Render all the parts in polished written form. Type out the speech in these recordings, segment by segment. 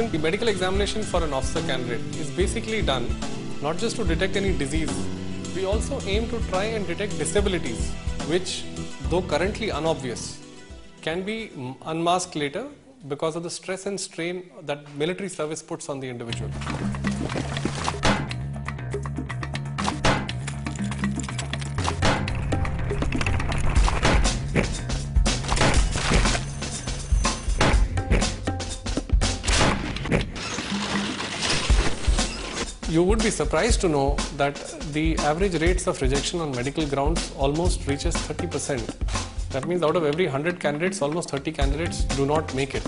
The medical examination for an officer candidate is basically done not just to detect any disease. We also aim to try and detect disabilities, which, though currently unobvious, can be unmasked later because of the stress and strain that military service puts on the individual. You would be surprised to know that the average rates of rejection on medical grounds almost reaches 30%. That means out of every 100 candidates, almost 30 candidates do not make it.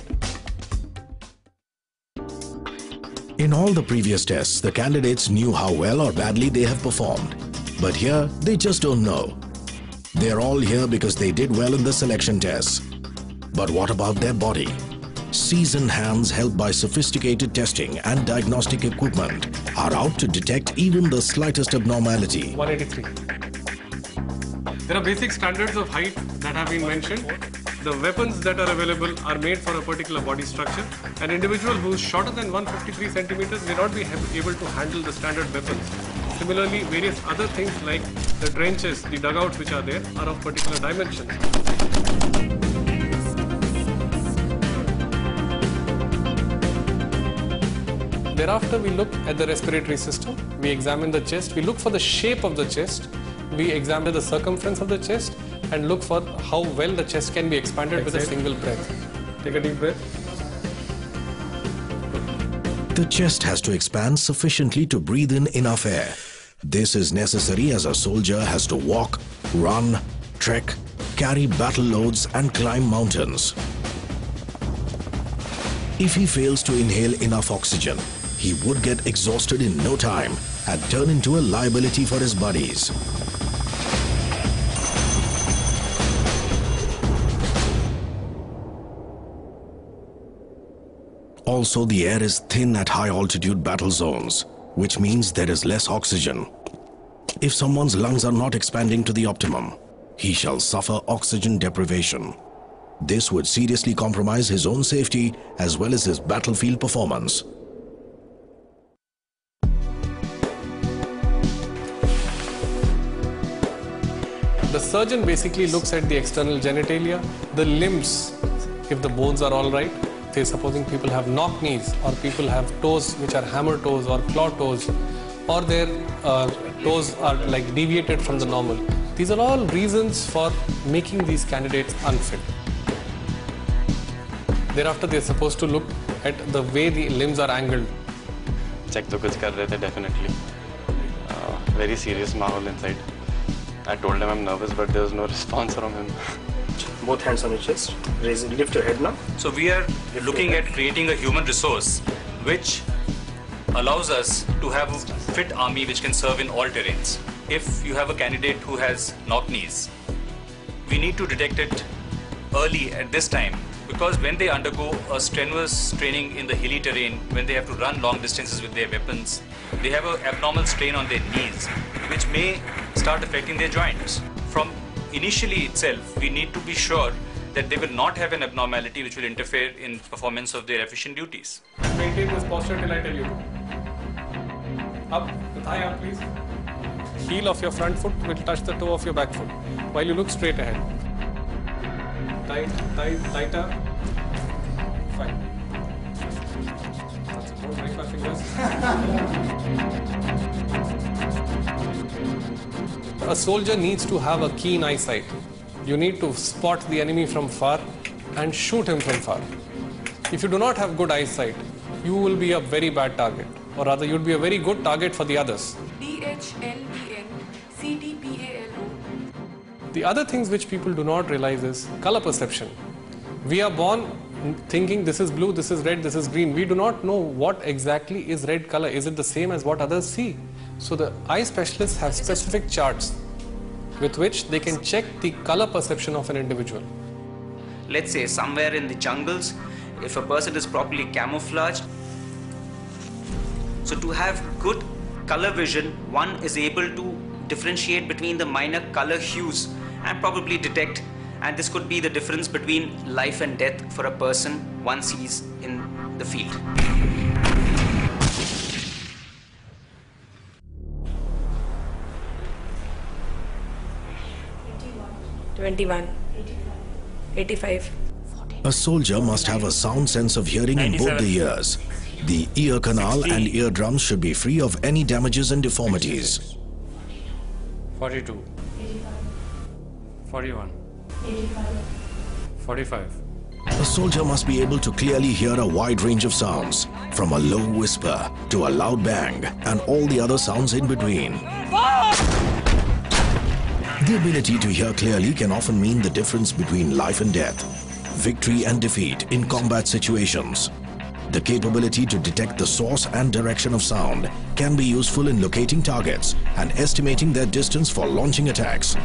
In all the previous tests, the candidates knew how well or badly they have performed. But here, they just don't know. They're all here because they did well in the selection tests. But what about their body? Seasoned hands helped by sophisticated testing and diagnostic equipment are out to detect even the slightest abnormality. 183. There are basic standards of height that have been mentioned. The weapons that are available are made for a particular body structure. An individual who is shorter than 153 centimeters may not be able to handle the standard weapons. Similarly, various other things like the trenches, the dugouts which are there are of particular dimensions. Thereafter, we look at the respiratory system. We examine the chest. We look for the shape of the chest. We examine the circumference of the chest and look for how well the chest can be expanded with a single breath. Take a deep breath. The chest has to expand sufficiently to breathe in enough air. This is necessary as a soldier has to walk, run, trek, carry battle loads and climb mountains. If he fails to inhale enough oxygen, he would get exhausted in no time and turn into a liability for his buddies. Also, the air is thin at high-altitude battle zones, which means there is less oxygen. If someone's lungs are not expanding to the optimum, he shall suffer oxygen deprivation. This would seriously compromise his own safety as well as his battlefield performance. The surgeon basically looks at the external genitalia, the limbs, if the bones are all right. Say supposing people have knock knees or people have toes which are hammer toes or claw toes, or their toes are like deviated from the normal. These are all reasons for making these candidates unfit. Thereafter, they are supposed to look at the way the limbs are angled. Check to kuch kar rahe the, definitely. Very serious mahal inside. I told him I'm nervous, but there was no response from him. Both hands on your chest. Raise, lift your head now. So we are looking at creating a human resource which allows us to have a fit army which can serve in all terrains. If you have a candidate who has knock knees, we need to detect it early at this time, because when they undergo a strenuous training in the hilly terrain, when they have to run long distances with their weapons, they have an abnormal strain on their knees which may start affecting their joints. From initially itself, we need to be sure that they will not have an abnormality which will interfere in performance of their efficient duties. Maintain this posture till I tell you to. Up, the thigh up please. Heel of your front foot will touch the toe of your back foot while you look straight ahead. Tight, tighter. Fine. That's it. Don't break my fingers. A soldier needs to have a keen eyesight. You need to spot the enemy from far and shoot him from far. If you do not have good eyesight, you will be a very bad target, or rather you'd be a very good target for the others. DHLBN-CDPALO. The other things which people do not realize is color perception. We are born thinking this is blue, this is red, this is green. We do not know what exactly is red color. Is it the same as what others see? So the eye specialists have specific charts with which they can check the color perception of an individual. Let's say somewhere in the jungles, if a person is properly camouflaged. So to have good color vision, one is able to differentiate between the minor color hues and probably detect, and this could be the difference between life and death for a person one sees in the field. $21, $85. A soldier must have a sound sense of hearing in both the ears. The ear canal and eardrums should be free of any damages and deformities. 42, 41, 45. A soldier must be able to clearly hear a wide range of sounds, from a low whisper to a loud bang and all the other sounds in between. The ability to hear clearly can often mean the difference between life and death, victory and defeat in combat situations. The capability to detect the source and direction of sound can be useful in locating targets and estimating their distance for launching attacks.